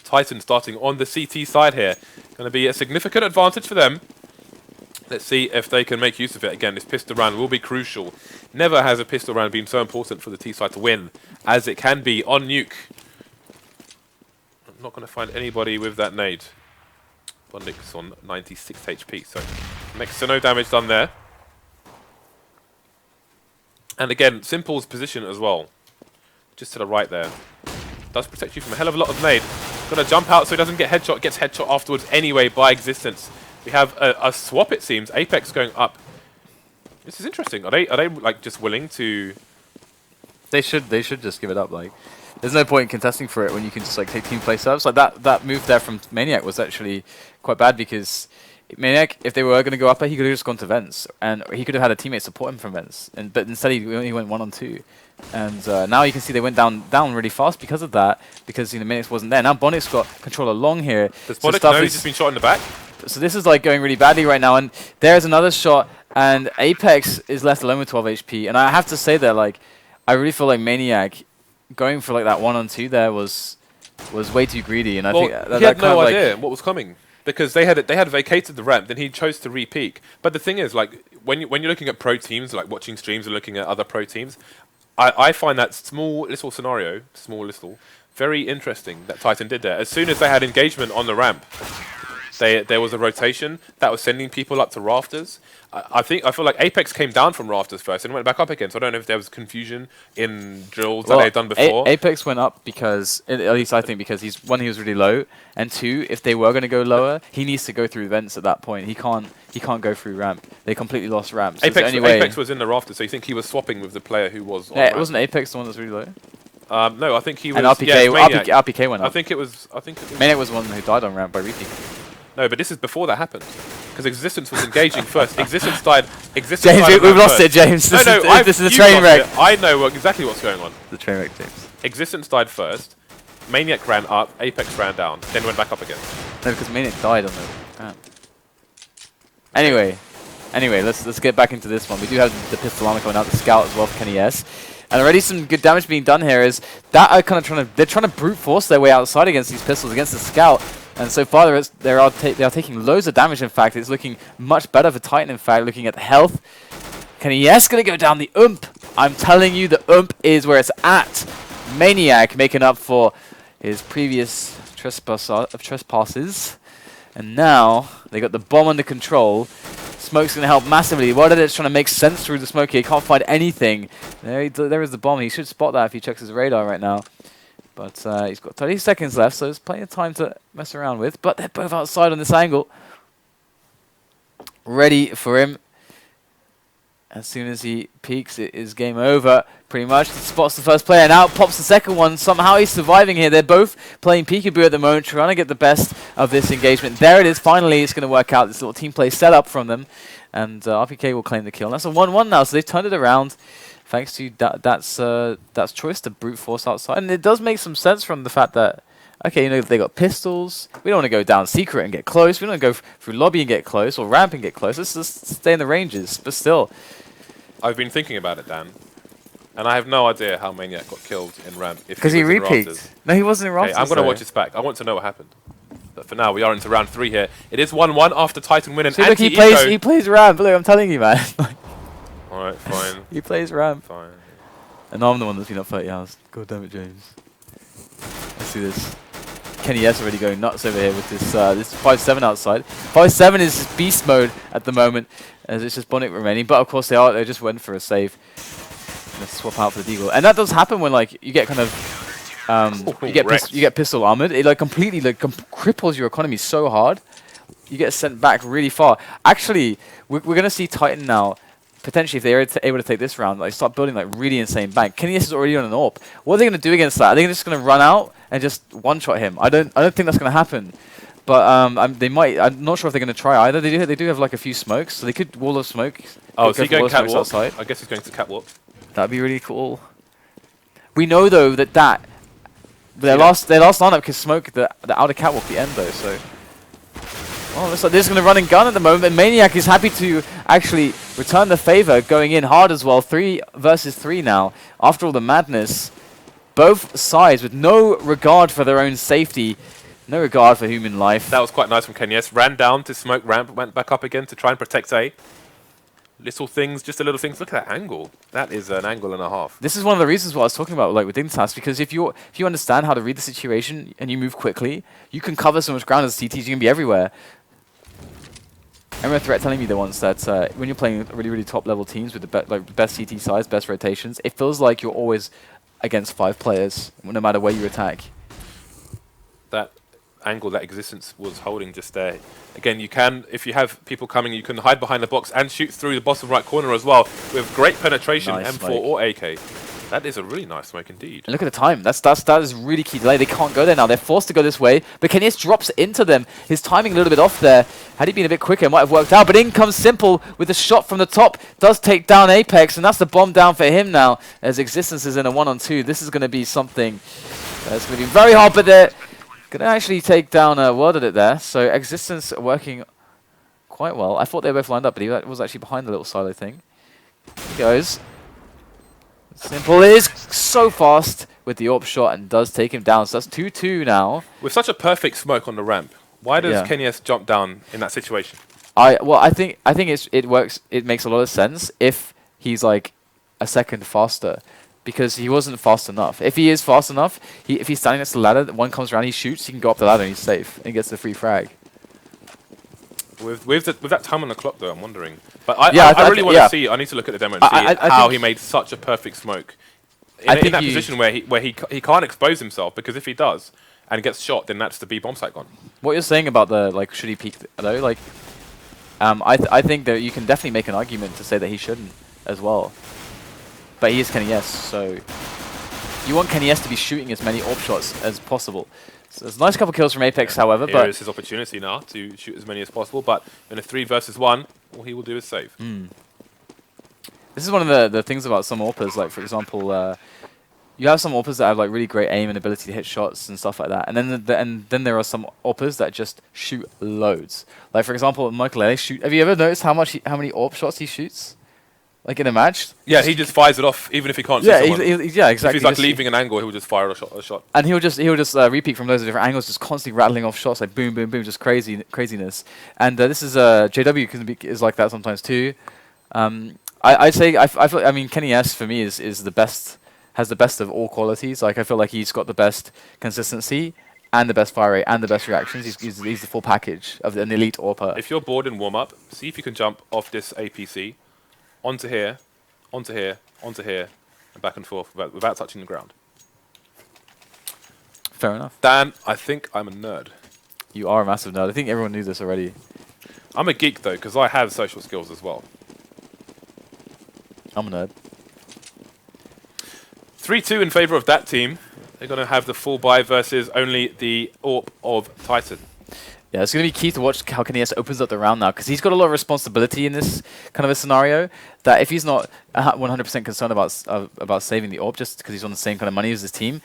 Titan starting on the CT side here. Going to be a significant advantage for them. Let's see if they can make use of it. Again, this pistol round will be crucial. Never has a pistol round been so important for the T side to win as it can be on Nuke. I'm not going to find anybody with that nade. Bondix on 96 HP, so makes no damage done there. And again, Simple's position as well, just to the right there, does protect you from a hell of a lot of nade. Going to jump out so he doesn't get headshot, gets headshot afterwards anyway by Existence. We have a swap, it seems. Apex going up. This is interesting. Are they like just willing to? They should just give it up. Like, there's no point in contesting for it when you can just like take team play subs. Like that move there from Maniac was actually quite bad because Maniac, if they were going to go up, he could have just gone to vents and he could have had a teammate support him from vents. But instead he only went 1-on-2. And now you can see they went down really fast because of that. Because Maniac wasn't there. Now Bonnix got control along here. Does Bonnix know he's just been shot in the back? So this is like going really badly right now, and there's another shot, and Apex is left alone with 12 HP. And I have to say that like, I really feel like Maniac going for like that 1-on-2 there was way too greedy, and I think he had no idea what was coming because they had vacated the ramp, then he chose to re-peak. But the thing is, like when you're looking at pro teams, like watching streams and looking at other pro teams, I find that small little scenario, very interesting that Titan did there. As soon as they had engagement on the ramp, there was a rotation that was sending people up to rafters. I feel like Apex came down from rafters first and went back up again. So I don't know if there was confusion in drills that they'd done before. Apex went up because, at least I think, because he was really low, and two, if they were going to go lower, he needs to go through vents at that point. He can't go through ramp. They completely lost ramp. So Apex was in the rafters, so you think he was swapping with the player who was on ramp? Wasn't Apex the one that was really low? No, I think he was. And RPK went up. I think it was. Maniac was the one who died on ramp by repeat. No, but this is before that happened. Because Existence was engaging first. Existence died. James, we've lost it, James. This is a train wreck. I know exactly what's going on. The train wreck, James. Existence died first. Maniac ran up. Apex ran down. Then went back up again. No, because Maniac died on the ramp. Anyway, let's get back into this one. We do have the pistol armor coming out, the scout as well for Kenny S. And already some good damage being done here is that are kind of they're trying to brute force their way outside against these pistols, against the scout. And so far, they are taking loads of damage, in fact. It's looking much better for Titan, in fact, looking at the health. Kenny S going to go down the ump. I'm telling you, the ump is where it's at. Maniac making up for his previous trespasses. And now, they got the bomb under control. Smoke's going to help massively. Da'at's trying to make sense through the smoke here. He can't find anything. There is the bomb. He should spot that if he checks his radar right now. But he's got 30 seconds left, so there's plenty of time to mess around with. But they're both outside on this angle. Ready for him. As soon as he peeks, it is game over, pretty much. He spots the first player, and out pops the second one. Somehow he's surviving here. They're both playing peekaboo at the moment, trying to get the best of this engagement. There it is. Finally, it's going to work out. This little team play set up from them. And RPK will claim the kill. And that's a 1-1 now, so they've turned it around. Thanks to that's choice to brute force outside. And it does make some sense from the fact that, okay, they got pistols. We don't want to go down secret and get close. We don't want to go through lobby and get close, or ramp and get close. Let's just stay in the ranges. But still. I've been thinking about it, Dan. And I have no idea how Maniac got killed in ramp. Because he re-peaked. No, he wasn't in rafters. Okay, I'm going to watch this back. I want to know what happened. But for now, we are into round 3 here. It is 1-1 after Titan win an anti-eco. He plays ramp. Look, I'm telling you, man. Alright, fine. He plays ramp. Fine. And I'm the one that's been up 30 hours. God damn it, James. Let's see this. Kenny S already going nuts over here with this 5-7 outside. 5-7 is beast mode at the moment, as it's just Bonnet remaining. But of course they just went for a save. Let's swap out for the deagle. And that does happen when like you get kind of you get pistol armored. It like completely cripples your economy so hard. You get sent back really far. Actually, we're gonna see Titan now. Potentially, if they're able to take this round, like start building like really insane bank. Kenny S is already on an AWP. What are they going to do against that? Are they just going to run out and just one-shot him? I don't think that's going to happen. But they might. I'm not sure if they're going to try either. They do have like a few smokes, so they could wall of smoke. Oh, so he's going catwalk outside. I guess he's going to catwalk. That'd be really cool. We know though that their last lineup can smoke the outer catwalk the end though. So. Oh, looks like they're just going to run and gun at the moment, and Maniac is happy to actually return the favor, going in hard as well. 3 versus 3 now, after all the madness. Both sides with no regard for their own safety. No regard for human life. That was quite nice from KennyS. Ran down to smoke ramp, went back up again to try and protect A. Little things, just the little things. Look at that angle. That is an angle and a half. This is one of the reasons what I was talking about, like with dAt, because if you understand how to read the situation and you move quickly, you can cover so much ground as CTs. You can be everywhere. I remember Threat telling me there once that when you're playing really, really top level teams with the best CT size, best rotations, it feels like you're always against 5 players, no matter where you attack. That angle, that existence was holding just there. Again, you can, if you have people coming, you can hide behind the box and shoot through the bottom right corner as well with great penetration, Nice M4 smoke. or AK. That is a really nice smoke indeed. And look at the time. That is really key delay. They can't go there now. They're forced to go this way. But KennyS drops into them. His timing a little bit off there. Had he been a bit quicker, it might have worked out. But in comes Simple with a shot from the top. Does take down Apex, and that's the bomb down for him now. As Existence is in a 1-on-2. This is going to be something that's going to be very hard, but they're going to actually take down World at it there. So Existence working quite well. I thought they were both lined up, but he was actually behind the little silo thing. He goes. Simple is so fast with the AWP shot and does take him down. So that's 2-2 now. With such a perfect smoke on the ramp, why does KennyS jump down in that situation? I think it works. It makes a lot of sense if he's like a second faster, because he wasn't fast enough. If he is fast enough, if he's standing next to the ladder, one comes around, he shoots, he can go up the ladder and he's safe and gets the free frag. With that time on the clock, though, I'm wondering. But I really want to see. I need to look at the demo and see how he made such a perfect smoke in that position where he can't expose himself, because if he does and gets shot, then that's the B bomb site gone. What you're saying about the should he peek though? Like, I think that you can definitely make an argument to say that he shouldn't as well. But he is KennyS, so you want KennyS to be shooting as many AWP shots as possible. So there's a nice couple kills from Apex, however. Here is his opportunity now to shoot as many as possible, but in a 3 versus 1, all he will do is save. This is one of the things about some AWPers, like for example, you have some AWPers that have like really great aim and ability to hit shots and stuff like that, and then there are some AWPers that just shoot loads. Like for example, Michael Ellis shoot. Have you ever noticed how many AWP shots he shoots? Like in a match? Yeah, he just fires it off even if he can't see someone. Yeah, exactly. If he's like leaving an angle, he'll just fire a shot. And he'll just repeat from loads of different angles, just constantly rattling off shots like boom, boom, boom, just craziness. And this is JW is like that sometimes too. I mean KennyS for me is the best, has the best of all qualities. Like I feel like he's got the best consistency and the best fire rate and the best reactions. He's the full package of an elite AWPer. If you're bored in warm up, see if you can jump off this APC. Onto here, onto here, onto here, and back and forth without touching the ground. Fair enough. Dan, I think I'm a nerd. You are a massive nerd. I think everyone knew this already. I'm a geek, though, because I have social skills as well. I'm a nerd. 3-2 in favor of that team. They're going to have the full buy versus only the AWP of Titan. Yeah, it's going to be key to watch how KennyS opens up the round now, because he's got a lot of responsibility in this kind of a scenario, that if he's not 100% concerned about saving the AWP just because he's on the same kind of money as his team,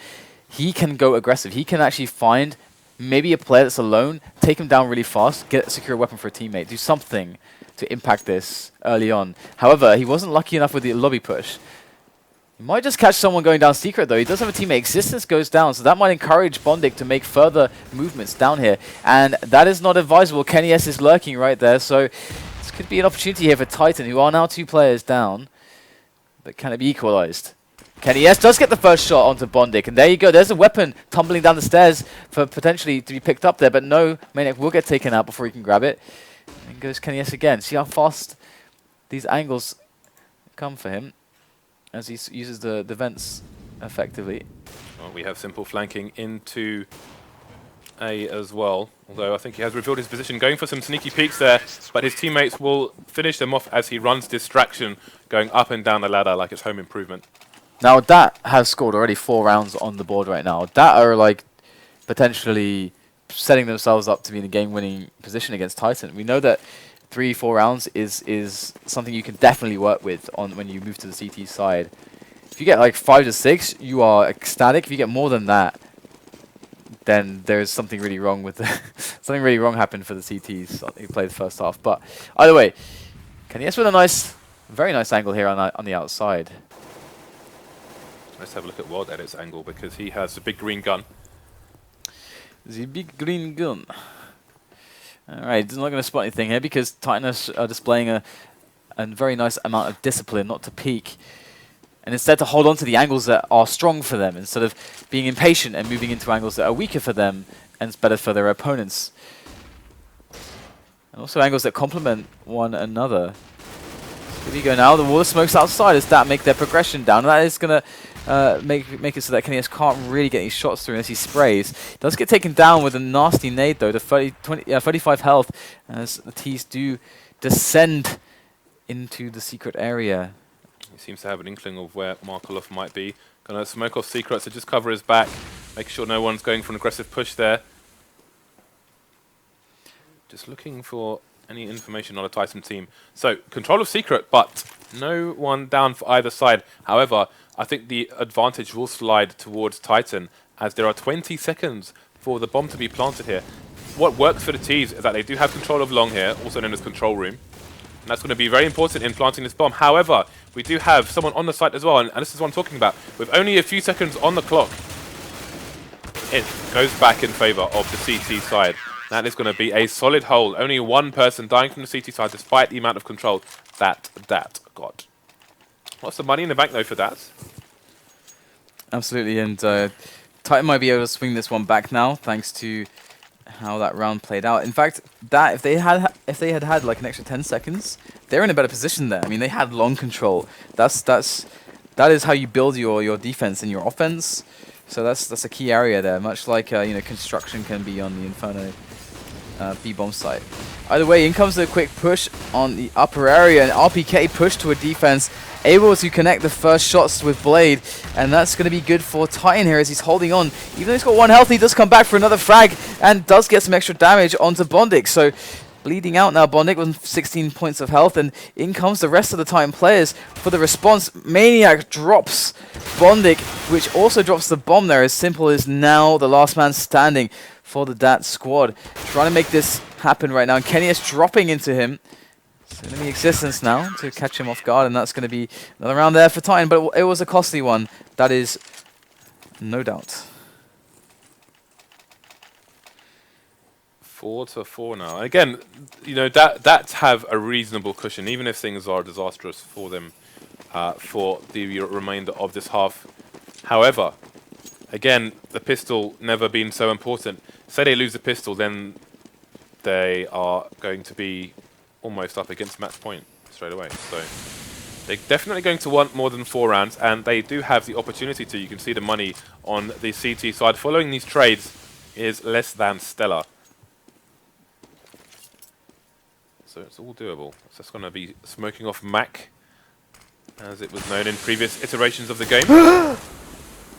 he can go aggressive. He can actually find maybe a player that's alone, take him down really fast, secure a weapon for a teammate, do something to impact this early on. However, he wasn't lucky enough with the lobby push. He might just catch someone going down secret, though. He does have a teammate. Existence goes down, so that might encourage Bondik to make further movements down here. And that is not advisable. KennyS is lurking right there, so this could be an opportunity here for Titan, who are now 2 players down. But can it be equalized? KennyS does get the first shot onto Bondik, and there you go. There's a weapon tumbling down the stairs for potentially to be picked up there, but no, Maniac will get taken out before he can grab it. And goes KennyS again. See how fast these angles come for him as he uses the vents effectively. Well, we have Simple flanking into A as well, although I think he has revealed his position, going for some sneaky peeks there, but his teammates will finish them off as he runs distraction, going up and down the ladder like it's home improvement. Now dAt has scored already 4 rounds on the board right now. dAt are like potentially setting themselves up to be in a game-winning position against Titan. We know that 3-4 rounds is something you can definitely work with on when you move to the CT side. If you get like 5 to 6, you are ecstatic. If you get more than that, then there's something really wrong with something really wrong happened for the CTs who played the first half. But either way, KennyS with a very nice angle here on the outside. Let's have a look at World Edit's angle, because he has a big green gun. The big green gun. Alright, he's not going to spot anything here because Titan are displaying a very nice amount of discipline not to peek. And instead to hold on to the angles that are strong for them instead of being impatient and moving into angles that are weaker for them and it's better for their opponents. And also angles that complement one another. Here we go now, the wall of smoke's outside as that make their progression down. And that is going to make it so that kennyS can't really get any shots through unless he sprays. Does get taken down with a nasty nade though to 35 health as the T's do descend into the secret area. He seems to have an inkling of where Markelov might be. Gonna smoke off Secret to just cover his back, make sure no one's going for an aggressive push there. Just looking for any information on a Titan team. So, control of Secret, but no one down for either side. However, I think the advantage will slide towards Titan as there are 20 seconds for the bomb to be planted here. What works for the T's is that they do have control of long here, also known as control room. And that's going to be very important in planting this bomb. However, we do have someone on the site as well, and this is what I'm talking about. With only a few seconds on the clock, it goes back in favor of the CT side. That is going to be a solid hold. Only one person dying from the CT side, despite the amount of control that dAt got. What's the money in the bank, though, for dAt? Absolutely, and Titan might be able to swing this one back now, thanks to how that round played out. In fact, that if they had like an extra 10 seconds, they're in a better position there. I mean, they had long control. That is how you build your defense and your offense. So that's a key area there, much like you know, construction can be on the Inferno B-bomb site. Either way, in comes a quick push on the upper area, and RPK push to a defense, able to connect the first shots with Blade, and that's going to be good for Titan here as he's holding on. Even though he's got one health, he does come back for another frag and does get some extra damage onto Bondik. So bleeding out now, Bondik with 16 points of health, and in comes the rest of the Titan players for the response. Maniac drops Bondik, which also drops the bomb there. As simple as now the last man standing for the dAt squad. Trying to make this happen right now, and kennyS dropping into him. So enemy existence now to catch him off guard, and that's going to be another round there for Titan, but it was a costly one. That is no doubt. 4-4 now. Again, you know, dAt have a reasonable cushion, even if things are disastrous for them for the remainder of this half. However, again, the pistol never been so important. Say they lose the pistol, then they are going to be almost up against match point straight away. So they're definitely going to want more than 4 rounds, and they do have the opportunity to. You can see the money on the CT side following these trades is less than stellar. So it's all doable. It's just going to be smoking off Mac, as it was known in previous iterations of the game.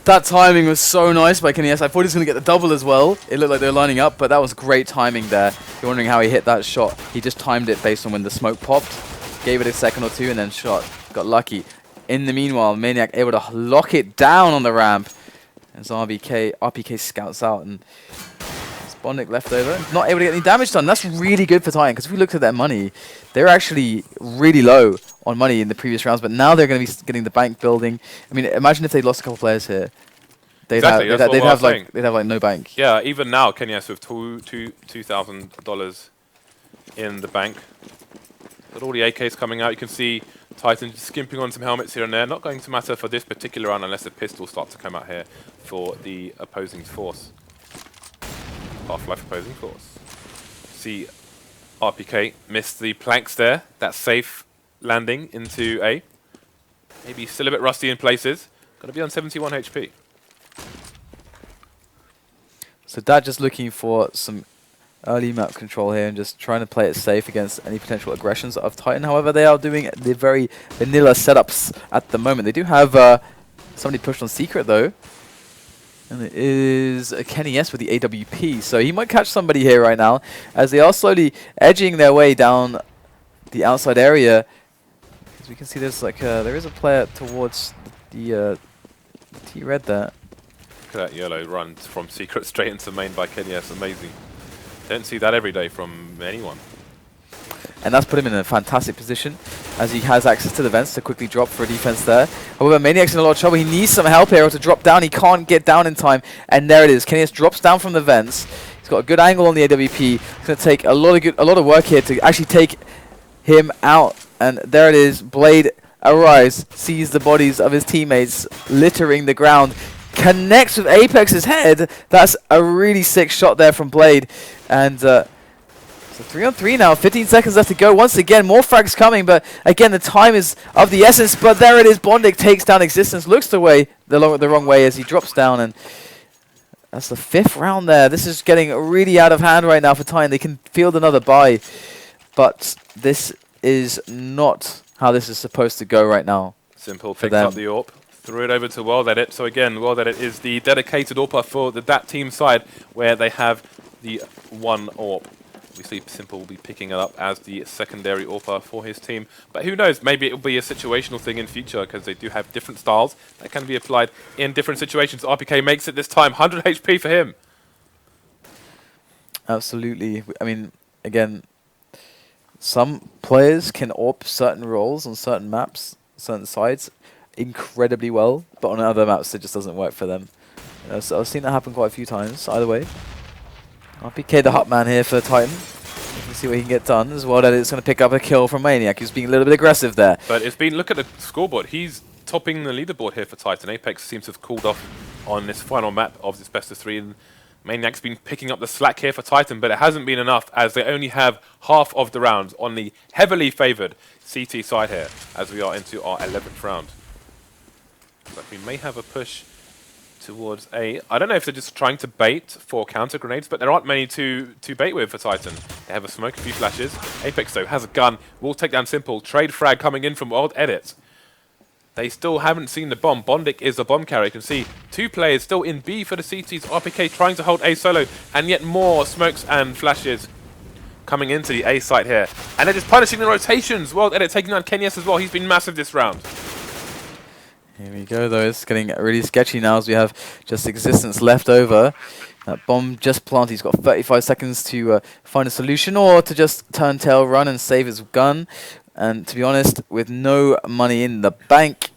That timing was so nice by kennyS. I thought he was going to get the double as well. It looked like they were lining up, but that was great timing there. If you're wondering how he hit that shot, he just timed it based on when the smoke popped, gave it a second or two, and then shot. Got lucky. In the meanwhile, Maniac able to lock it down on the ramp as RPK scouts out, and Bondik left over, not able to get any damage done. That's really good for Titan, because if we looked at their money, they're actually really low on money in the previous rounds, but now they're going to be getting the bank building. I mean, imagine if they lost a couple players here. They'd have like no bank. Yeah, even now, kennyS with $2,000 in the bank. But all the AKs coming out, you can see Titan skimping on some helmets here and there. Not going to matter for this particular round unless the pistol starts to come out here for the opposing force. Half-Life opposing force. See, RPK missed the planks there. That safe landing into A. Maybe still a bit rusty in places. Going to be on 71 HP. So dAt just looking for some early map control here and just trying to play it safe against any potential aggressions of Titan. However, they are doing the very vanilla setups at the moment. They do have somebody pushed on Secret though. And it is kennyS with the AWP. So he might catch somebody here right now as they are slowly edging their way down the outside area. As we can see, there's like there is a player towards the T-Red there. Look at that yellow run from Secret straight into main by kennyS. Amazing. Don't see that every day from anyone. And that's put him in a fantastic position. as he has access to the vents to quickly drop for a defense there. However, Maniac's in a lot of trouble. He needs some help here to drop down. He can't get down in time, and there it is. kennyS drops down from the vents. He's got a good angle on the AWP. It's going to take a lot of work here to actually take him out, and there it is. Blade arrives, sees the bodies of his teammates littering the ground, connects with Apex's head. That's a really sick shot there from Blade, and so 3-on-3 now, 15 seconds left to go. Once again, more frags coming, but again, the time is of the essence. But there it is. bondik takes down Existence, looks the wrong way as he drops down, and that's the 5th round there. This is getting really out of hand right now for Titan. They can field another buy, but this is not how this is supposed to go right now. Simple picks up the AWP, threw it over to dAt. So again, dAt is the dedicated AWPer for the dAt team side, where they have the 1 AWP. Obviously, Simple will be picking it up as the secondary AWPer for his team. But who knows, maybe it will be a situational thing in future, because they do have different styles that can be applied in different situations. RPK makes it this time, 100 HP for him. Absolutely. I mean, again, some players can AWP certain roles on certain maps, certain sides, incredibly well, but on other maps it just doesn't work for them. So I've seen that happen quite a few times, either way. RPK the hot man here for Titan. Let's see what he can get done as well. That it's going to pick up a kill from Maniac, who's being a little bit aggressive there. But it's been, look at the scoreboard. He's topping the leaderboard here for Titan. Apex seems to have cooled off on this final map of this best of 3. And Maniac's been picking up the slack here for Titan, but it hasn't been enough, as they only have half of the rounds on the heavily favoured CT side here, as we are into our 11th round. But we may have a push towards A. I don't know if they're just trying to bait for counter grenades, but there aren't many to bait with for Titan. They have a smoke, a few flashes. Apex, though, has a gun. Will take down Simple. Trade frag coming in from dAt. They still haven't seen the bomb. bondik is the bomb carrier. You can see 2 players still in B for the CTs. RPK trying to hold A solo, and yet more smokes and flashes coming into the A site here. And they're just punishing the rotations. dAt taking down kennyS as well. He's been massive this round. Here we go, though. It's getting really sketchy now as we have just Existence left over. That bomb just planted. He's got 35 seconds to find a solution, or to just turn tail, run, and save his gun. And to be honest, with no money in the bank,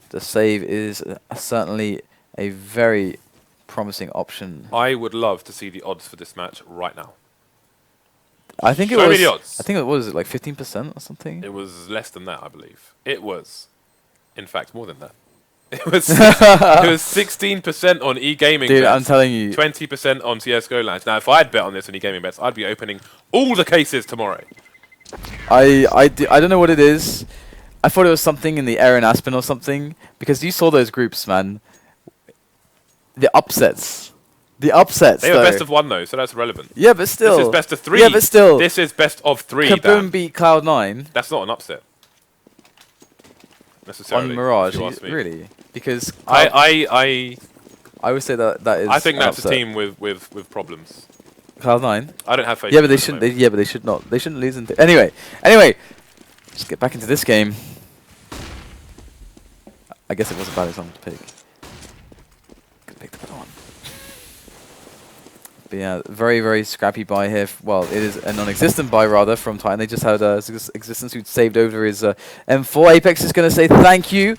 the save is certainly a very promising option. I would love to see the odds for this match right now. I think Show me the odds. I think it was like 15% or something. It was less than that, I believe. It was, in fact, more than that. It was 16% on e-gaming. Dude, bets, I'm telling you. 20% on CSGO Lounge. Now, if I'd bet on this on e-gaming bets, I'd be opening all the cases tomorrow. I don't know what it is. I thought it was something in the Aaron Aspen or something, because you saw those groups, man. The upsets. They were best of 1 though, so that's relevant. Yeah, but still. This is best of 3. Yeah, but still. This is best of 3. Kaboom beat Cloud9. That's not an upset. Necessarily. On Mirage, really? Because I would say that is. I think that's a team with problems. Cloud9. I don't have faith. Yeah, but they shouldn't. Yeah, but they should not. They shouldn't lose. Anyway, let's get back into this game. I guess it was a bad example to pick. Could pick the better one. But yeah, very, very scrappy buy here. Well, it is a non-existent buy, rather, from Titan. They just had Existence who saved over his M4. Apex is going to say thank you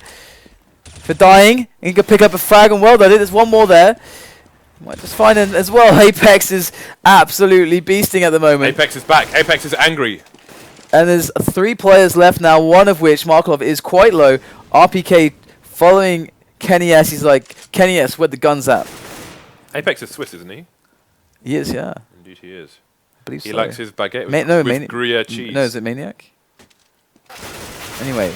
for dying. He can pick up a frag, and well done. There's one more there. Might just find him as well. Apex is absolutely beasting at the moment. Apex is back. Apex is angry. And there's 3 players left now, one of which, Markov, is quite low. RPK following kennyS. He's like, kennyS, where the gun's at? Apex is Swiss, isn't he? He is, yeah. Indeed he is. I believe he so. likes his baguette with Gruyere cheese. No, is it Maniac? Anyway.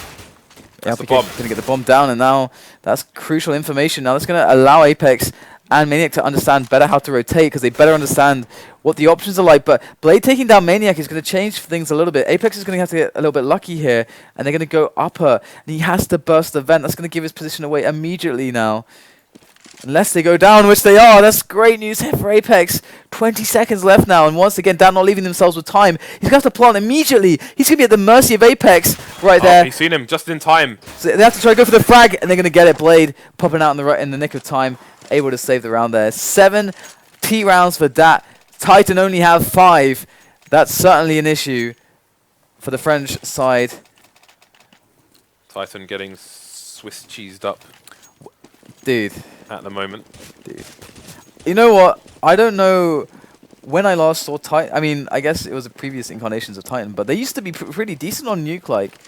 That's the bomb. Going to get the bomb down, and now that's crucial information. Now that's going to allow Apex and Maniac to understand better how to rotate, because they better understand what the options are like. But Blade taking down Maniac is going to change things a little bit. Apex is going to have to get a little bit lucky here, and they're going to go upper, and he has to burst the vent. That's going to give his position away immediately now. Unless they go down, which they are. That's great news here for Apex. 20 seconds left now, and once again, down not leaving themselves with time. He's going to have to plant immediately. He's going to be at the mercy of Apex right there. He's seen him just in time. So they have to try to go for the frag, and they're going to get it. Blade popping out in the nick of time, able to save the round there. 7 T rounds for dAt. Titan only have 5. That's certainly an issue for the French side. Titan getting Swiss cheesed up Dude. at the moment. Dude. You know what? I don't know when I last saw Titan. I mean, I guess it was the previous incarnations of Titan, but they used to be pretty decent on Nuke, like,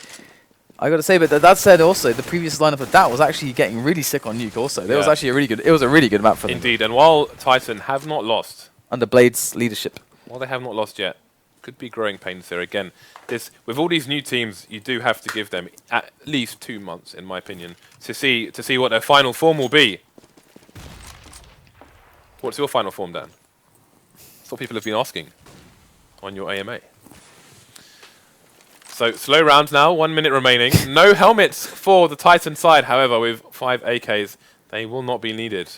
I gotta say. But that said, also the previous lineup of dAt was actually getting really sick on Nuke. Also, there was actually a really good. It was a really good map for them. Indeed, and while Titan have not lost Under Blade's leadership, while they have not lost yet, could be growing pains here again. This with all these new teams, you do have to give them at least 2 months, in my opinion, to see what their final form will be. What's your final form, Dan? That's what people have been asking on your AMA. So, slow round now, 1 minute remaining. No helmets for the Titan side, however, with 5 AKs. They will not be needed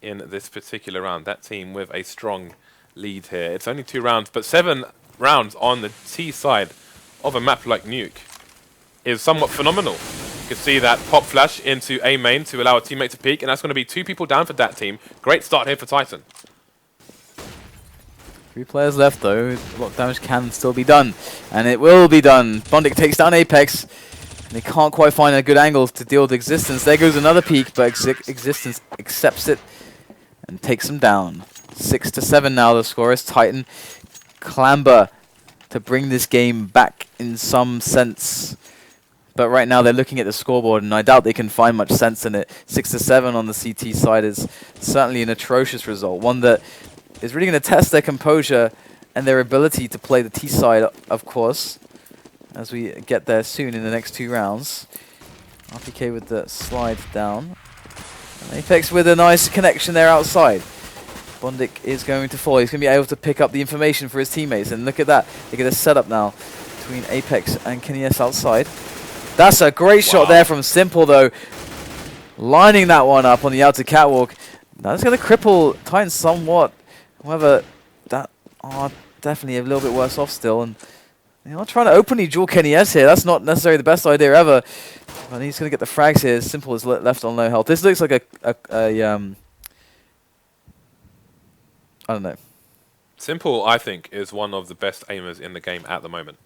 in this particular round. That team with a strong lead here. It's only 2 rounds, but 7 rounds on the T side of a map like Nuke is somewhat phenomenal. You can see that pop flash into A main to allow a teammate to peek, and that's going to be 2 people down for that team. Great start here for Titan. 3 players left though. A lot of damage can still be done, and it will be done. Bondic takes down Apex. And they can't quite find a good angle to deal with Existence. There goes another peek, but Existence accepts it and takes them down. 6-7 now the score is. Titan clamber to bring this game back in some sense. But right now they're looking at the scoreboard, and I doubt they can find much sense in it. 6-7 on the CT side is certainly an atrocious result. One that is really going to test their composure and their ability to play the T side, of course, as we get there soon in the next 2 rounds. RPK with the slide down. And Apex with a nice connection there outside. Bondic is going to fall. He's going to be able to pick up the information for his teammates. And look at that. They get a setup now between Apex and Kenny S outside. That's a great shot there from Simple, though. Lining that one up on the outer catwalk. That's going to cripple Titan somewhat. However, that are definitely a little bit worse off still. And they're not trying to openly duel Kenny S here. That's not necessarily the best idea ever. But he's going to get the frags here. Simple is left on low health. This looks like I don't know. Simple, I think, is one of the best aimers in the game at the moment.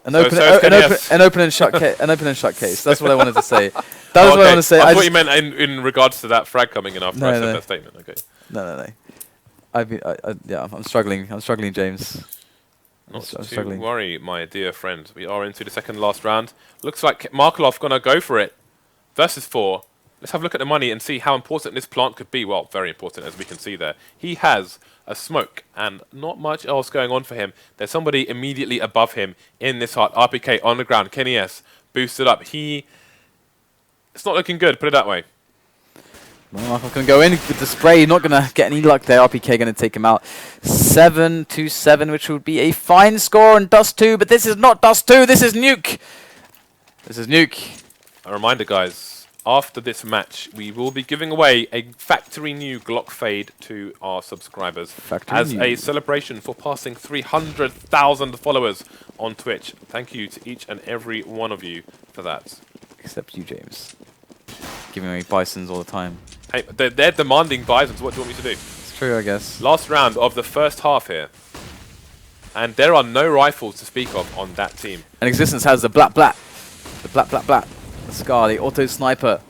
An open and shut case. That's what I wanted to say. That was what I wanted to say. I thought you meant in regards to that frag coming in after I said that statement. Okay. No. Yeah, I'm struggling. I'm struggling, James. Not to worry, my dear friend. We are into the second last round. Looks like Markelov gonna go for it. Versus 4. Let's have a look at the money and see how important this plant could be. Well, very important, as we can see there. He has a smoke and not much else going on for him. There's somebody immediately above him in this hut. RPK on the ground. Kenny S boosted up. It's not looking good, put it that way. Markelov can go in with the spray. Not going to get any luck there. RPK going to take him out. 7-7, which would be a fine score on Dust 2. But this is not Dust 2. This is Nuke. This is Nuke. A reminder, guys. After this match, we will be giving away a factory new Glock Fade to our subscribers as a celebration for passing 300,000 followers on Twitch. Thank you to each and every one of you for that. Except you, James. Giving away Bisons all the time. Hey, they're demanding Bisons. What do you want me to do? It's true, I guess. Last round of the first half here. And there are no rifles to speak of on that team. And Existence has the blat. The blat. The Scar, the auto sniper,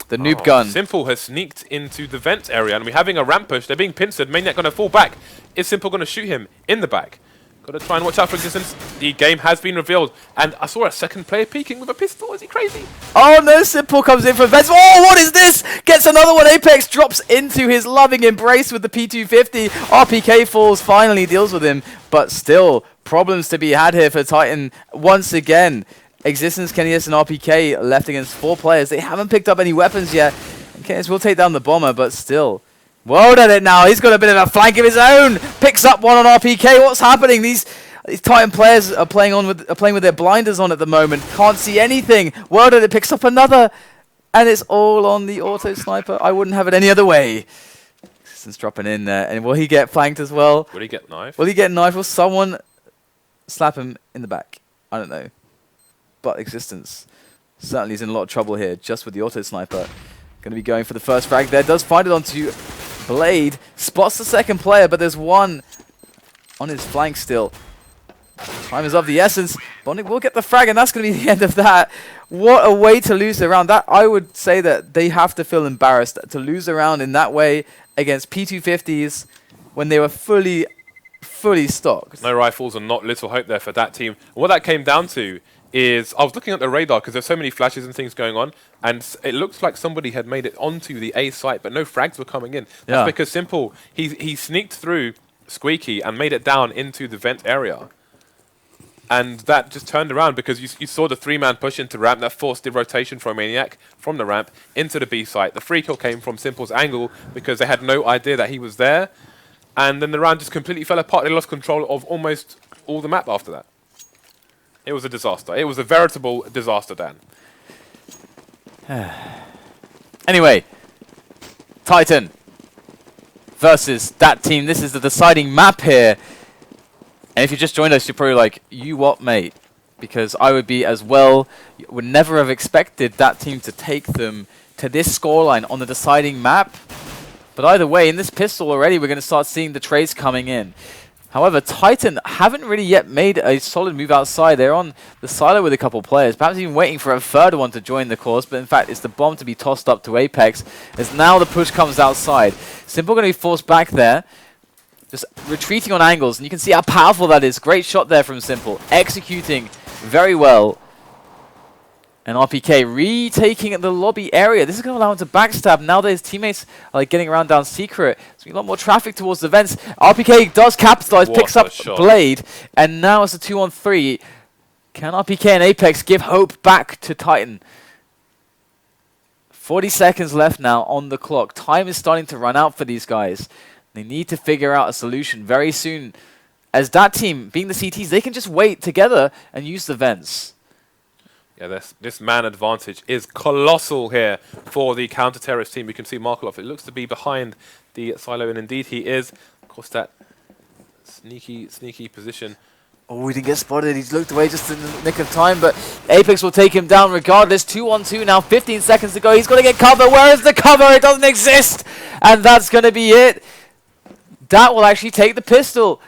the noob gun. Simple has sneaked into the vent area, and we're having a ramp push. They're being pincered. Maniac going to fall back. Is Simple going to shoot him in the back? Got to try and watch out for Existence. The game has been revealed, and I saw a second player peeking with a pistol. Is he crazy? Oh no, Simple comes in for vents. Oh, what is this? Gets another one. Apex drops into his loving embrace with the P250. RPK falls, finally deals with him, but still problems to be had here for Titan once again. Existence, Kenny S, and RPK left against 4 players. They haven't picked up any weapons yet. And Kenny S will take down the bomber, but still. World at it now. He's got a bit of a flank of his own. Picks up one on RPK. What's happening? These Titan players are playing with their blinders on at the moment. Can't see anything. World at it picks up another. And it's all on the auto sniper. I wouldn't have it any other way. Existence dropping in there. And will he get flanked as well? Will he get knifed? Will he get knifed? Will someone slap him in the back? I don't know. But Existence certainly is in a lot of trouble here, just with the auto sniper. Going to be going for the first frag there. Does find it onto Blade. Spots the second player, but there's one on his flank still. Time is of the essence. Bonic will get the frag, and that's going to be the end of that. What a way to lose a round. That I would say that they have to feel embarrassed to lose a round in that way against P250s when they were fully stocked. No rifles and not little hope there for that team. What that came down to is I was looking at the radar because there's so many flashes and things going on, and it looks like somebody had made it onto the A site, but no frags were coming in. That's because Simple, he sneaked through Squeaky and made it down into the vent area. And that just turned around because you saw the 3-man push into ramp that forced the rotation from Maniac from the ramp into the B site. The free kill came from Simple's angle because they had no idea that he was there. And then the round just completely fell apart. They lost control of almost all the map after that. It was a disaster. It was a veritable disaster, Dan. Anyway, Titan versus that team. This is the deciding map here. And if you just joined us, you're probably like, you what, mate? Because I would be as well. Would never have expected that team to take them to this scoreline on the deciding map. But either way, in this pistol already, we're going to start seeing the trades coming in. However, Titan haven't really yet made a solid move outside. They're on the silo with a couple players, perhaps even waiting for a third one to join the course. But in fact, it's the bomb to be tossed up to Apex, as now the push comes outside. Simple going to be forced back there. Just retreating on angles, and you can see how powerful that is. Great shot there from Simple. Executing very well. And RPK retaking the lobby area. This is going to allow him to backstab. Now that his teammates are like getting around down secret. So a lot more traffic towards the vents. RPK does capitalize, picks up Blade. And now it's a 2-on-3. Can RPK and Apex give hope back to Titan? 40 seconds left now on the clock. Time is starting to run out for these guys. They need to figure out a solution very soon. As that team, being the CTs, they can just wait together and use the vents. Yeah, this man advantage is colossal here for the counter-terrorist team. You can see Markov. It looks to be behind the silo, and indeed he is. Of course, that sneaky position. Oh, he didn't get spotted. He's looked away just in the nick of time, but Apex will take him down regardless. 2-on-2 now, 15 seconds to go. He's got to get cover. Where is the cover? It doesn't exist. And that's going to be it. That will actually take the pistol.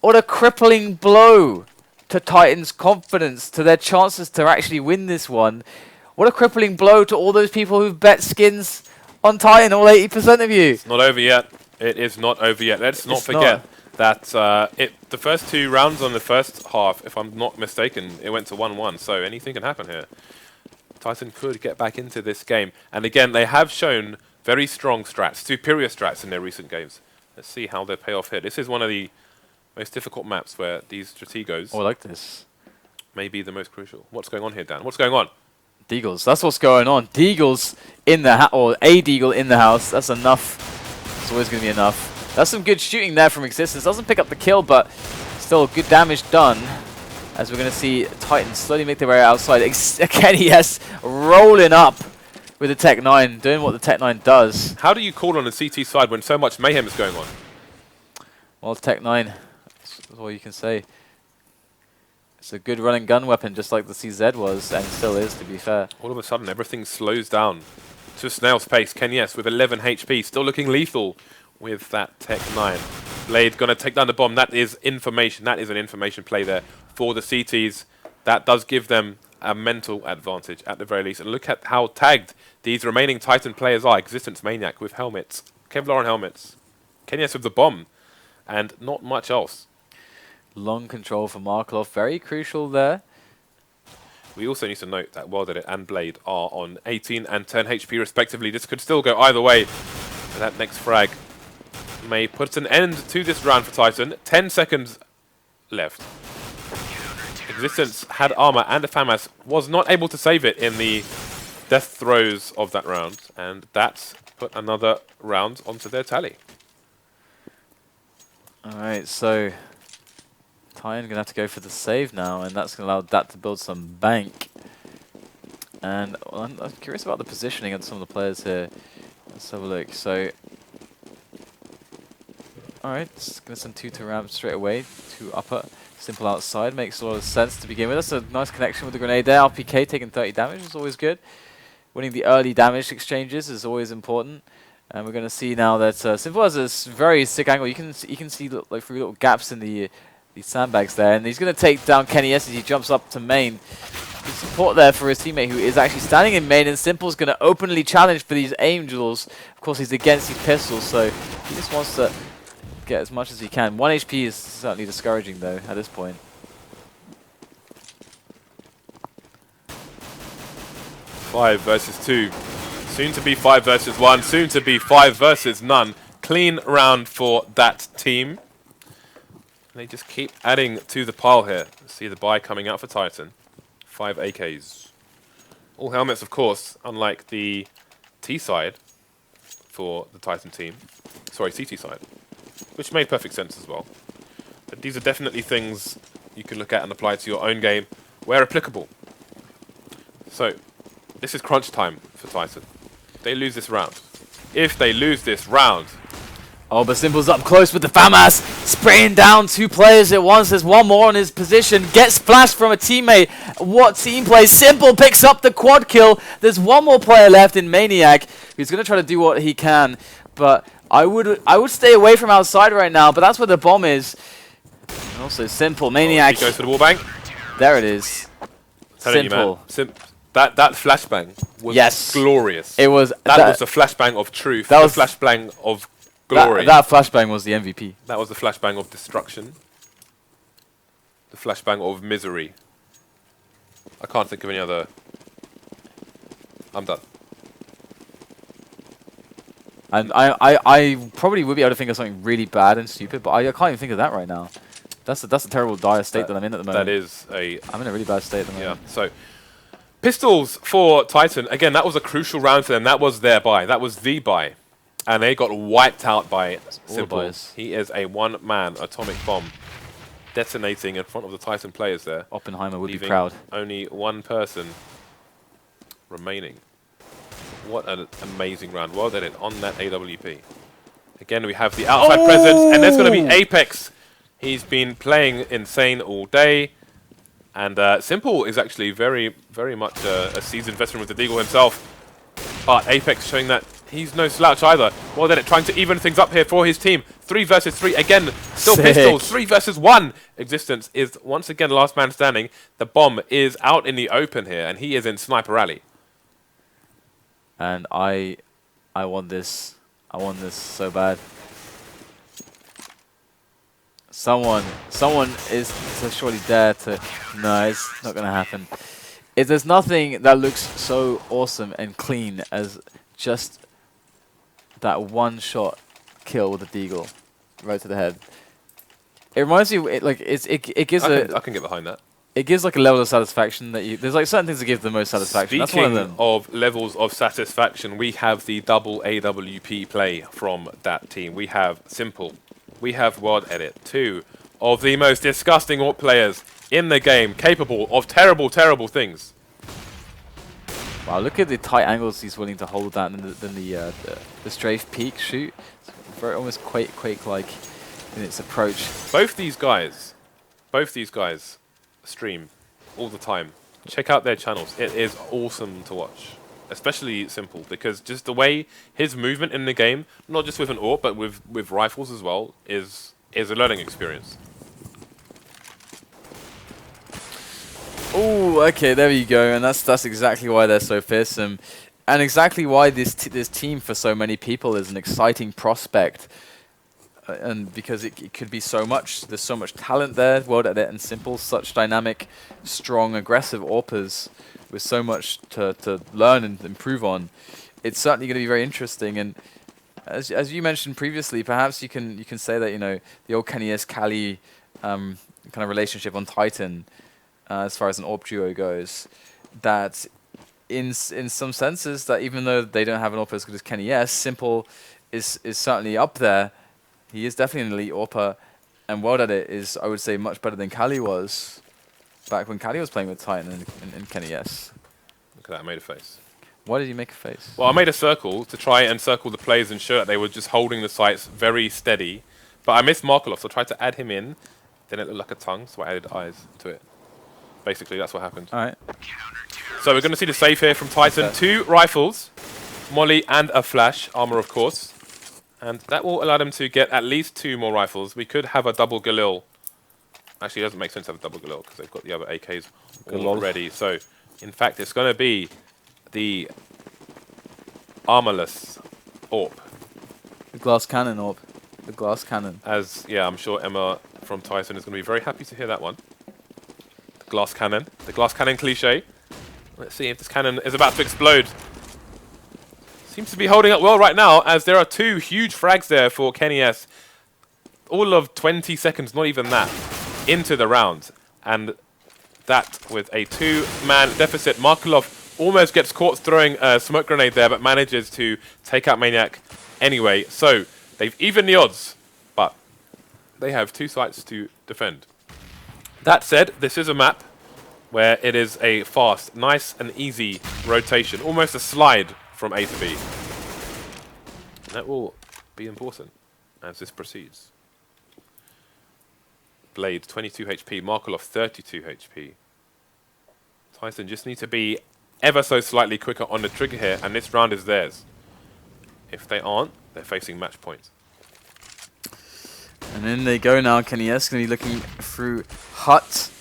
What a crippling blow to Titan's confidence, to their chances to actually win this one. What a crippling blow to all those people who've bet skins on Titan, all 80% of you. It's not over yet. It is not over yet. Let's not forget that the first 2 rounds on the first half, if I'm not mistaken, it went to 1-1. So anything can happen here. Titan could get back into this game. And again, they have shown very strong strats, superior strats in their recent games. Let's see how they pay off here. This is one of the most difficult maps where these strategos I like this. May be the most crucial. What's going on here, Dan? What's going on? Deagles, that's what's going on. Deagles in the or a Deagle in the house. That's enough. It's always going to be enough. That's some good shooting there from Existence. Doesn't pick up the kill, but still good damage done. As we're going to see Titans slowly make their way outside. Again, yes, rolling up with the Tech 9, doing what the Tech 9 does. How do you call on the CT side when so much mayhem is going on? Well, Tech 9, that's all you can say. It's a good running gun weapon, just like the CZ was, and still is, to be fair. All of a sudden, everything slows down to a snail's pace. Kenyes with 11 HP, still looking lethal with that Tech 9. Blade going to take down the bomb. That is information. That is an information play there for the CTs. That does give them a mental advantage at the very least. And look at how tagged these remaining Titan players are. Existence Maniac with helmets, Kevlar and helmets, Kenyes with the bomb, and not much else. Long control for Markov, very crucial there. We also need to note that dAt and Blade are on 18 and 10 HP respectively. This could still go either way. But that next frag may put an end to this round for Titan. 10 seconds left. Existence had armor and a FAMAS, was not able to save it in the death throes of that round. And that put another round onto their tally. Alright, so Titan going to have to go for the save now, and that's going to allow dAt to build some bank. And well, I'm curious about the positioning of some of the players here. Let's have a look. So, alright, it's going to send 2 to ramp straight away, 2 upper. Simple outside, makes a lot of sense to begin with. That's a nice connection with the grenade there. RPK taking 30 damage is always good. Winning the early damage exchanges is always important. And we're going to see now that Simple has this very sick angle. You can see like through little gaps in the these sandbags there, and he's going to take down Kenny S as he jumps up to main. Good support there for his teammate who is actually standing in main, and Simple's going to openly challenge for these aim duels. Of course, he's against these pistols, so he just wants to get as much as he can. 1 HP is certainly discouraging though at this point. 5 versus 2. Soon to be 5 versus 1. Soon to be 5 versus none. Clean round for that team. They just keep adding to the pile here. See the buy coming out for Titan. 5 AKs. All helmets, of course, unlike the T side for the Titan team. Sorry, CT side. Which made perfect sense as well. But these are definitely things you can look at and apply to your own game where applicable. So, this is crunch time for Titan. They lose this round. If they lose this round... Oh, but Simple's up close with the FAMAS, spraying down 2 players at once. There's one more on his position, gets flashed from a teammate. What team play? Simple picks up the quad kill. There's one more player left in Maniac, who's going to try to do what he can. But I would stay away from outside right now, but that's where the bomb is. And also Simple, Maniac. He goes for the wallbang. There it is. Simple. That flashbang was glorious. It was. That was the flashbang of truth. That was the flashbang of glory. That flashbang was the MVP. That was the flashbang of destruction. The flashbang of misery. I can't think of any other. I'm done. And I probably would be able to think of something really bad and stupid, but I can't even think of that right now. That's a terrible dire state that I'm in at the moment. That is a... I'm in a really bad state at the moment. Yeah, so... Pistols for Titan. Again, that was a crucial round for them. That was their buy. That was the buy. And they got wiped out by Simple. He is a one-man atomic bomb detonating in front of the Titan players there. Oppenheimer would be proud. Only one person remaining. What an amazing round. Well done on that AWP. Again, we have the outside presence, and there's going to be Apex. He's been playing insane all day. And Simple is actually very, very much a seasoned veteran with the Deagle himself. But Apex showing that he's no slouch either. Well done, trying to even things up here for his team. 3 versus 3. Again, still Sick. Pistols. 3 versus 1. Existence is once again last man standing. The bomb is out in the open here, and he is in Sniper Alley. And I want this. I want this so bad. Someone is to surely dare to... No, it's not going to happen. There's nothing that looks so awesome and clean as just that one-shot kill with a deagle right to the head. It reminds you, it gives I can get behind that. It gives like a level of satisfaction that there's like certain things that give the most satisfaction. That's one of them. Speaking of levels of satisfaction, we have the double AWP play from that team. We have Simple. We have World Edit, 2 of the most disgusting AWP players in the game, capable of terrible, terrible things. Wow, look at the tight angles he's willing to hold that, and then the strafe peek shoot. It's very almost Quake-like in its approach. Both these guys stream all the time. Check out their channels. It is awesome to watch. Especially Simple, because just the way his movement in the game, not just with an AWP, but with rifles as well, is a learning experience. Oh, okay, there you go, and that's exactly why they're so fearsome, and exactly why this team for so many people is an exciting prospect, and because it could be so much. There's so much talent there. World Edit and Simple, such dynamic, strong, aggressive AWPers with so much to learn and improve on. It's certainly going to be very interesting, and as you mentioned previously, perhaps you can say that the old Kenny S Cali kind of relationship on Titan. As far as an AWP duo goes, that in some senses, that even though they don't have an AWP as good as Kenny S, Simple is certainly up there. He is definitely an elite AWPer, and World Edit is, I would say, much better than Cali was back when Cali was playing with Titan and Kenny S. Look at that, I made a face. Why did you make a face? Well, I made a circle to try and circle the players and show that they were just holding the sights very steady, but I missed Markelov, so I tried to add him in, then it looked like a tongue, so I added eyes to it. Basically, that's what happened. All right. So we're going to see the save here from Titan. Okay. 2 rifles, molly and a flash, armor of course. And that will allow them to get at least 2 more rifles. We could have a double Galil Actually, it doesn't make sense to have a double Galil because they've got the other AKs Galil. already. So, in fact, it's going to be the armorless AWP. The glass cannon orb. The glass cannon. As, yeah, I'm sure Emma from Tyson is going to be very happy to hear that one. The glass cannon. The glass cannon cliche. Let's see if this cannon is about to explode. Seems to be holding up well right now, as there are 2 huge frags there for Kenny S. All of 20 seconds, not even that, into the round. And that with a 2-man deficit. Markelov almost gets caught throwing a smoke grenade there, but manages to take out Maniac anyway. So they've evened the odds, but they have 2 sites to defend. That said, this is a map where it is a fast, nice and easy rotation, almost a slide from A to B. And that will be important as this proceeds. Blade 22 HP, Markelov 32 HP. Tyson just need to be ever so slightly quicker on the trigger here, and this round is theirs. If they aren't, they're facing match point. And in they go now. Kenny S going to be looking through Hut.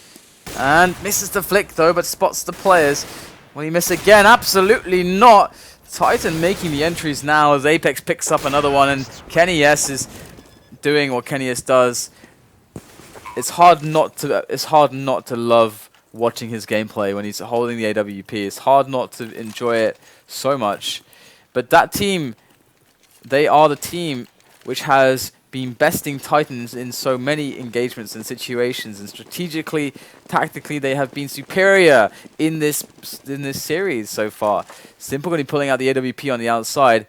And misses the flick though, but spots the players. Will he miss again? Absolutely not. Titan making the entries now as Apex picks up another one, and Kenny S is doing what Kenny S does. It's hard not to love watching his gameplay when he's holding the AWP. It's hard not to enjoy it so much. But that team, they are the team which has been besting Titans in so many engagements and situations, and strategically, tactically, they have been superior in this series so far. Simple going to be pulling out the AWP on the outside.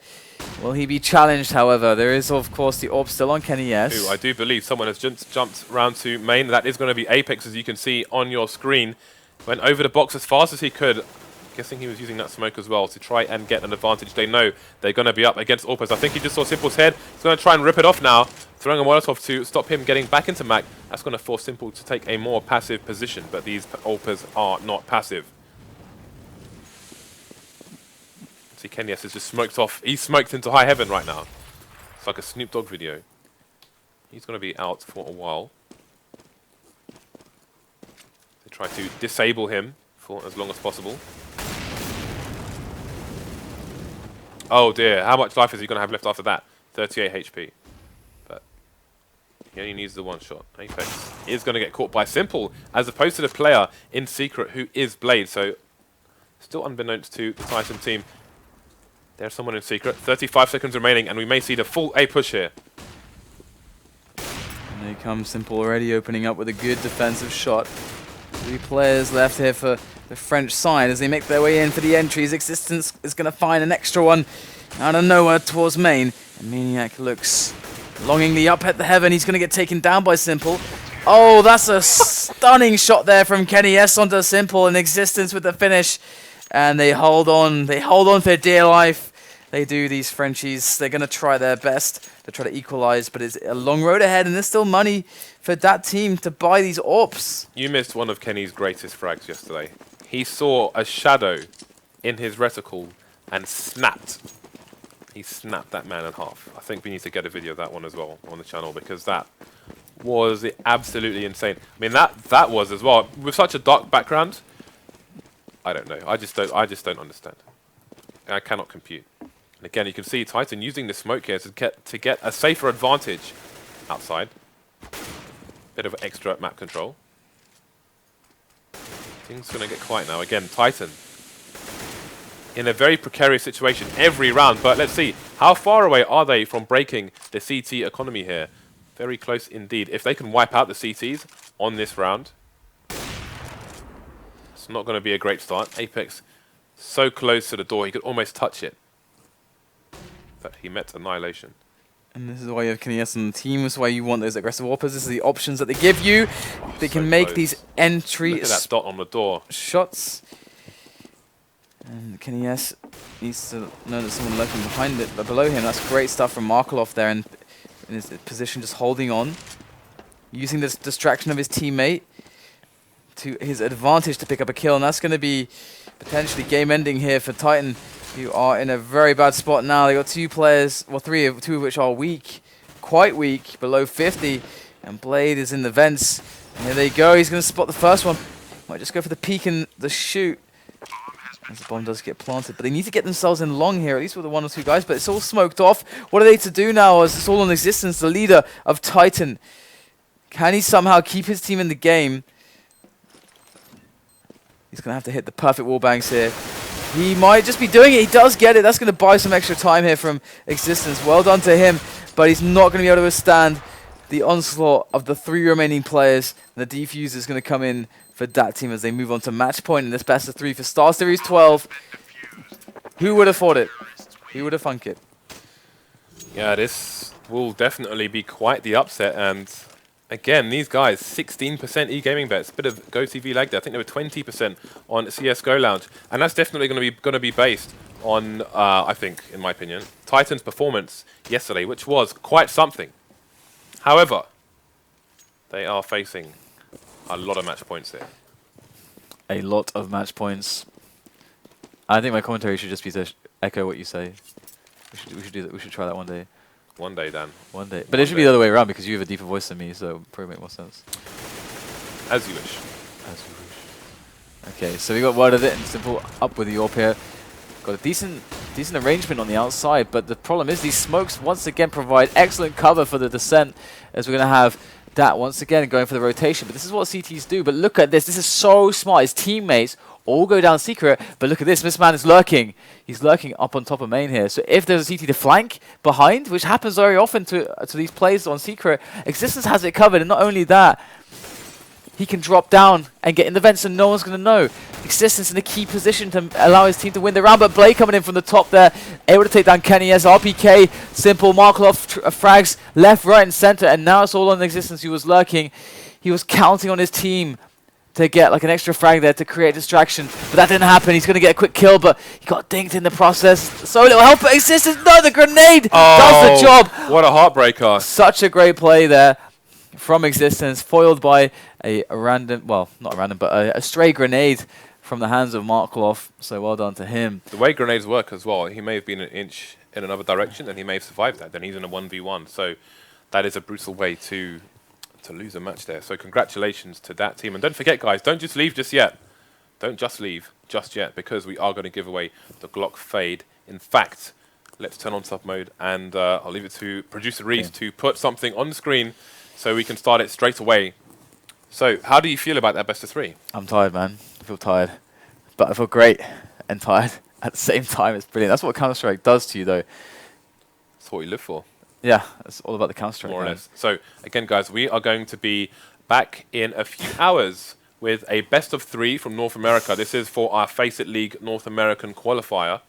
Will he be challenged, however? There is, of course, the AWP still on Kenny S. Ooh, I do believe someone has jumped round to main. That is going to be Apex, as you can see on your screen. Went over the box as fast as he could. Guessing he was using that smoke as well to try and get an advantage. They know they're going to be up against AWPers. I think he just saw Simple's head. He's going to try and rip it off now. Throwing a Molotov to stop him getting back into Mac. That's going to force Simple to take a more passive position, but these AWPers are not passive. See, Kenny S is just smoked off. He's smoked into high heaven right now. It's like a Snoop Dogg video. He's going to be out for a while. They try to disable him for as long as possible. Oh dear, how much life is he going to have left after that? 38 HP. But he only needs the one shot. Apex is going to get caught by Simple, as opposed to the player in secret who is Blade. So, still unbeknownst to the Titan team, there's someone in secret. 35 seconds remaining, and we may see the full A push here. And there comes Simple already opening up with a good defensive shot. 3 players left here for the French side as they make their way in for the entries. Existence is going to find an extra one out of nowhere towards main. And Maniac looks longingly up at the heaven. He's going to get taken down by Simple. Oh, that's a stunning shot there from Kenny S onto Simple, and Existence with the finish. And they hold on. They hold on for dear life. They do, these Frenchies. They're going to try their best to try to equalize, but it's a long road ahead, and there's still money for that team to buy these AWPs. You missed one of Kenny's greatest frags yesterday. He saw a shadow in his reticle and snapped. He snapped that man in half. I think we need to get a video of that one as well on the channel, because that was absolutely insane. I mean, that was as well. With such a dark background, I don't know. I just don't understand. I cannot compute. And again, you can see Titan using the smoke here to get a safer advantage outside. Bit of extra map control. Things going to get quiet now. Again, Titan in a very precarious situation every round. But let's see, how far away are they from breaking the CT economy here? Very close indeed. If they can wipe out the CTs on this round, it's not going to be a great start. Apex so close to the door, he could almost touch it. But he met annihilation. And this is why you have Kenny S on the team. This is why you want those aggressive AWPers. This is the options that they give you. They can make these entry Look at that dot on the door. Shots. And Kenny S needs to know that someone lurking behind it, but below him. That's great stuff from Markelov there, and in his position just holding on. Using this distraction of his teammate to his advantage to pick up a kill, and that's going to be potentially game-ending here for Titan, who are in a very bad spot now. They got 2 players, well, two of which are weak, quite weak, below 50, And Blade is in the vents. And here they go. He's going to spot the first one. Might just go for the peek and the shoot. As the bomb does get planted. But they need to get themselves in long here, at least with the 1 or 2 guys. But it's all smoked off. What are they to do now as it's all on existence? The leader of Titan. Can he somehow keep his team in the game? He's going to have to hit the perfect wallbangs here. He might just be doing it. He does get it. That's going to buy some extra time here from existence. Well done to him. But he's not going to be able to withstand the onslaught of the 3 remaining players. The defuse is going to come in for that team as they move on to match point in this best of 3 for Star Series 12. Who would have thought it? Who would have thunk it? Yeah, this will definitely be quite the upset. And again, these guys, 16% e-gaming bets. Bit of GoTV lag there. I think they were 20% on CSGO Lounge. And that's definitely going to be based on, I think, in my opinion, Titan's performance yesterday, which was quite something. However, they are facing a lot of match points here. A lot of match points. I think my commentary should just be to echo what you say. We should do that. We should try that one day. One day, Dan. One day. But it should be the other way around because you have a deeper voice than me, so it'll probably make more sense. As you wish. As you wish. Okay, so we got word of it and simple up with the AWP here. Got a decent arrangement on the outside, but the problem is these smokes once again provide excellent cover for the descent, as we're going to have dAt once again going for the rotation. But this is what CTs do. But look at this. This is so smart. His teammates all go down secret, but look at this. This man is lurking. He's lurking up on top of main here. So if there's a CT to flank behind, which happens very often to these players on secret, Existence has it covered. And not only that, he can drop down and get in the vents and no one's going to know. Existence in a key position to allow his team to win the round, but Blade coming in from the top there, able to take down Kenny as RPK, simple, Markloff frags left, right and center, and now it's all on Existence who was lurking. He was counting on his team to get like an extra frag there to create distraction, but that didn't happen. He's going to get a quick kill, but he got dinked in the process. So little help, but Existence, no, the grenade does the job. What a heartbreaker. Such a great play there from Existence, foiled by a random, well, not a random, but a stray grenade from the hands of Markloff. So well done to him. The way grenades work as well, he may have been an inch in another direction and he may have survived that. Then he's in a 1v1. So that is a brutal way to lose a match there. So congratulations to that team. And don't forget, guys, don't just leave just yet. Don't just leave just yet, because we are going to give away the Glock Fade. In fact, let's turn on sub mode and I'll leave it to producer Reese to put something on the screen so we can start it straight away. So, how do you feel about that best of 3? I'm tired, man. I feel tired. But I feel great and tired at the same time. It's brilliant. That's what Counter-Strike does to you, though. That's what you live for. Yeah, it's all about the Counter-Strike. More or less. So, again, guys, we are going to be back in a few hours with a best of 3 from North America. This is for our Faceit League North American qualifier.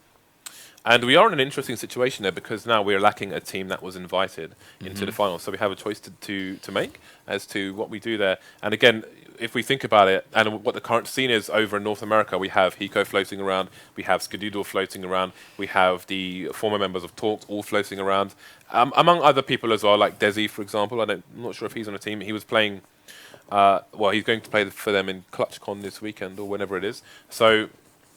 And we are in an interesting situation there because now we're lacking a team that was invited into the final. So we have a choice to make as to what we do there. And again, if we think about it and what the current scene is over in North America, we have Hiko floating around, we have Skadoodle floating around, we have the former members of Talks all floating around, among other people as well, like Desi, for example. I'm not sure if he's on a team. He was playing, well, he's going to play for them in ClutchCon this weekend or whenever it is. So,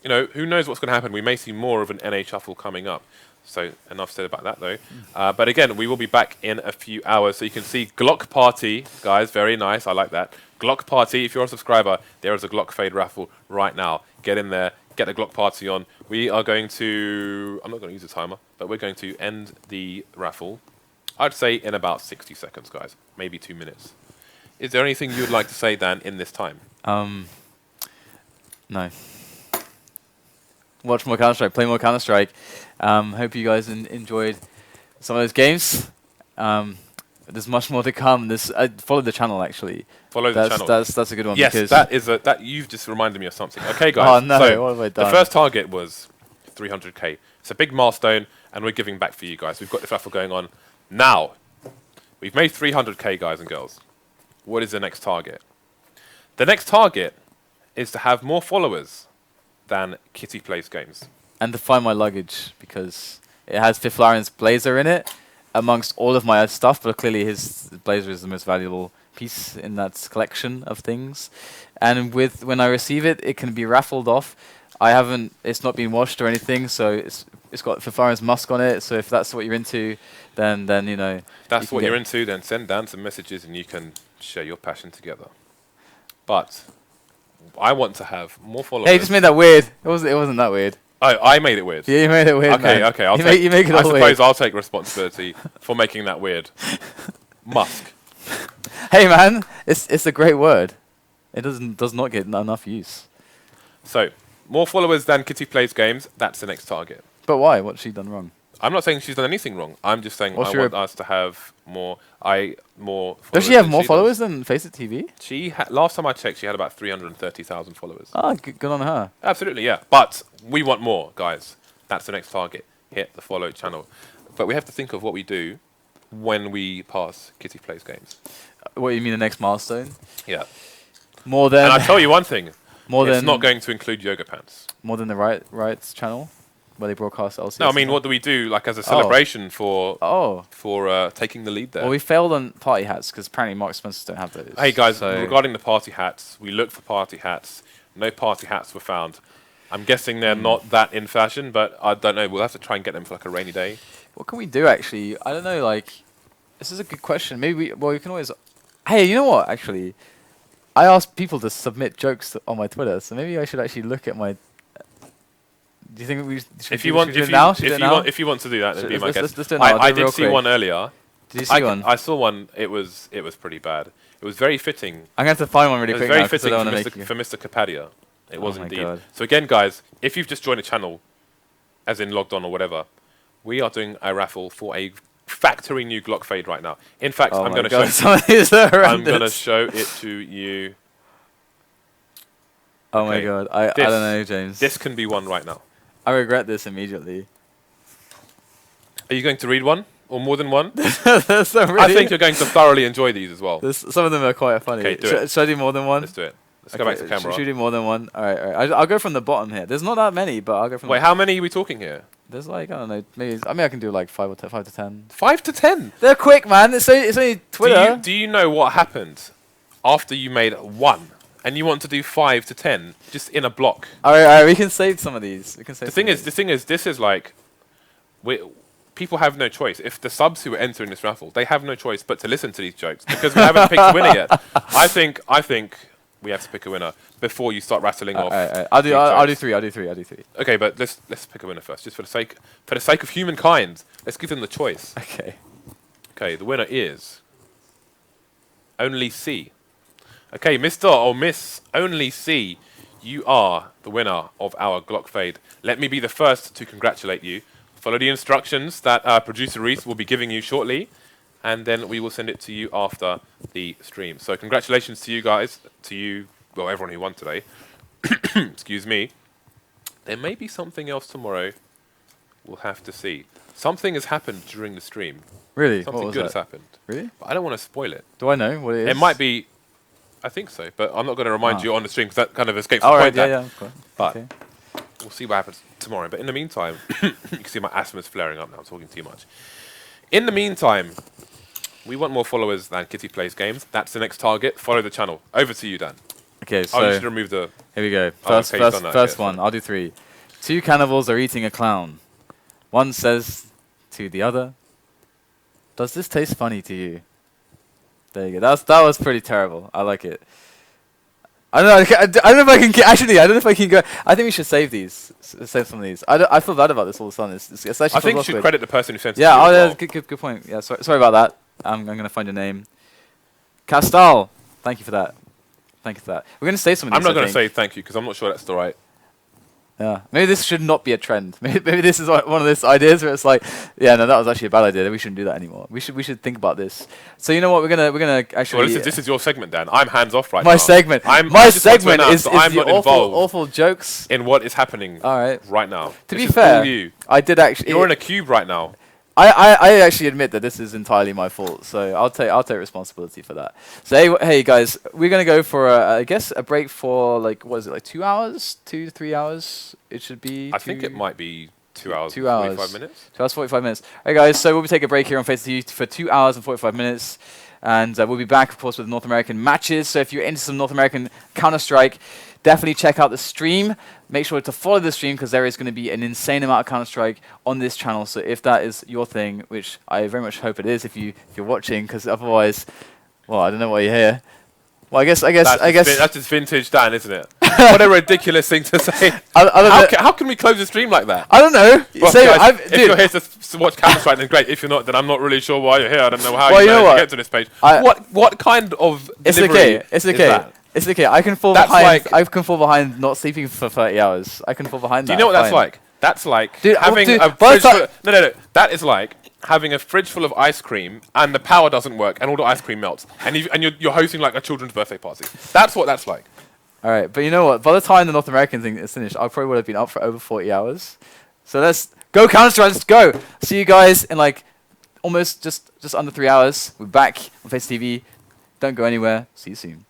you know, who knows what's going to happen. We may see more of an NA shuffle coming up. So enough said about that, though. But again, we will be back in a few hours. So you can see Glock Party, guys. Very nice. I like that. Glock Party. If you're a subscriber, there is a Glock Fade raffle right now. Get in there. Get the Glock Party on. We are going to... I'm not going to use a timer, but we're going to end the raffle, I'd say, in about 60 seconds, guys. Maybe 2 minutes. Is there anything you would like to say, Dan, in this time? No. Watch more Counter-Strike, play more Counter-Strike. Hope you guys enjoyed some of those games. There's much more to come. Follow the channel, actually. Follow the channel. That's a good one. Yes, because that you've just reminded me of something. Okay, guys. Oh no, so what have I done? The first target was 300k. It's a big milestone, and we're giving back for you guys. We've got this raffle going on now. We've made 300k, guys and girls. What is the next target? The next target is to have more followers than Kitty Plays Games. And to find my luggage, because it has Fifth Lion's blazer in it, amongst all of my other stuff, but clearly his blazer is the most valuable piece in that collection of things. And when I receive it, it can be raffled off. It's not been washed or anything, so it's it's got Fafari's Musk on it. So if that's what you're into, then you know. That's what you're into. Then send Dan some messages, and you can share your passion together. But I want to have more followers. Hey, you just made that weird. It wasn't that weird. Oh, I made it weird. Yeah, you made it weird. Okay, man. okay. You make it I all suppose weird. I'll take responsibility for making that weird. Musk. Hey man, it's a great word. It does not get enough use. So, more followers than Kitty Plays Games. That's the next target. But why? What's she done wrong? I'm not saying she's done anything wrong. I'm just saying What's I want us to have more. More. Does she have than more does. followers than Faceit TV? She last time I checked, she had about 330,000 followers. Ah, good on her. Absolutely, yeah. But we want more, guys. That's the next target. Hit the follow channel. But we have to think of what we do when we pass Kitty Plays Games. What you mean the next milestone? Yeah. More than. And I tell you one thing. More it's than not going to include yoga pants. More than the rights channel, where they broadcast LCS. No, I mean, what do we do, like as a celebration for taking the lead there? Well, we failed on party hats because apparently Mark Spencer's don't have those. Hey guys, so regarding the party hats, we looked for party hats. No party hats were found. I'm guessing they're not that in fashion, but I don't know. We'll have to try and get them for like a rainy day. What can we do actually? I don't know. Like, this is a good question. Maybe we can always. Hey, you know what? Actually, I asked people to submit jokes on my Twitter, so maybe I should actually look at my. Do you think we should? If you want to do that, then be my guest. Let's do it now. I did see one earlier. Did you see one? I saw one. It was pretty bad. It was very fitting. I'm going to have to find one really quick. It was very fitting for Mr. Kapadia. It was my indeed. God. So again, guys, if you've just joined a channel, as in logged on or whatever, we are doing a raffle for a factory new Glock Fade right now. In fact, I'm going to show. I'm going to show it to you. Oh my God! I don't know, James. This can be one right now. I regret this immediately. Are you going to read one or more than one? There's some really I think you're going to thoroughly enjoy these as well. Some of them are quite funny. Okay, do it. Should I do more than one? Let's do it. Let's go back to camera. Should we do more than one? All right. I'll go from the bottom here. There's not that many, but I'll go from. Wait, how many are we talking here? There's like, I don't know, maybe. I mean, I can do like 5 to 10. 5 to 10. They're quick, man. It's only Twitter. Do you know what happened after you made one and you want to do 5 to 10 just in a block? All right. We can save some of these. We can save. The thing is, this is like, people have no choice. If the subs who are entering this raffle, they have no choice but to listen to these jokes because we haven't picked a winner yet. I think we have to pick a winner before you start rattling off. I'll do three. Okay, but let's pick a winner first, just for the sake of humankind. Let's give them the choice. Okay. Okay, the winner is Only C. Okay, Mr. or Miss Only C, you are the winner of our Glock Fade. Let me be the first to congratulate you. Follow the instructions that producer Reese will be giving you shortly, and then we will send it to you after the stream. So congratulations to you guys, well, everyone who won today. Excuse me. There may be something else tomorrow. We'll have to see. Something has happened during the stream. Really? Something good has happened. Really? But I don't want to spoil it. Do I know what it is? It might be, I think so, but I'm not going to remind you on the stream because that kind of escapes the All point. right, yeah. Okay. But we'll see what happens tomorrow. But in the meantime, you can see my asthma's flaring up now. I'm talking too much. In the meantime, we want more followers than Kitty Plays Games. That's the next target. Follow the channel. Over to you, Dan. Okay, so you should remove the. Here we go. First one. I'll do 3. 2 cannibals are eating a clown. One says to the other, "Does this taste funny to you?" There you go. That was pretty terrible. I like it. I don't know. I don't know if I can actually. I don't know if I can go. I think we should save these. Save some of these. I feel bad about this all of a sudden. It's actually. I think you should credit the person who sent it. Yeah. Good point. Yeah. Sorry about that. I'm gonna find your name. Castal. Thank you for that. We're gonna save some of these. I'm not gonna say thank you because I'm not sure that's the right. Yeah. Maybe this should not be a trend. Maybe this is one of those ideas where it's like, yeah, no, that was actually a bad idea. We shouldn't do that anymore. We should think about this. So you know what? We're gonna actually. Well, this is your segment, Dan. I'm hands off right now. My segment. My segment is the awful jokes in what is happening. All right now. To be fair, I did actually. You're in a cube right now. I actually admit that this is entirely my fault, so I'll take responsibility for that. So hey guys, we're gonna go for I guess a break for like 2 hours, 2 to 3 hours. It should be. I think it might be 2 hours. 2 hours. 45 minutes. 2 hours 45 minutes. Hey guys, so we'll be taking a break here on Faceit for 2 hours and 45 minutes, and we'll be back of course with North American matches. So if you're into some North American Counter-Strike, definitely check out the stream. Make sure to follow the stream because there is going to be an insane amount of Counter-Strike on this channel. So if that is your thing, which I very much hope it is if you're watching, because otherwise, well, I don't know why you're here. Well, I guess That's just vintage Dan, isn't it? What a ridiculous thing to say. How can we close the stream like that? I don't know. Well, guys, if you're here to watch Counter-Strike, then great. If you're not, then I'm not really sure why you're here. I don't know how you managed to get to this page. What kind of delivery It's okay. is that? It's okay. I can fall behind. I can fall behind not sleeping for 30 hours. I can fall behind that. Do you know what that's like? That's like Dude, having a fridge full no. That is like having a fridge full of ice cream and the power doesn't work and all the ice cream melts and you're hosting like a children's birthday party. That's what that's like. All right, but you know what? By the time the North American thing is finished, I probably would have been up for over 40 hours. So let's go Counter-Strike. Let's go. See you guys in like almost just under 3 hours. We're back on Faceit TV. Don't go anywhere. See you soon.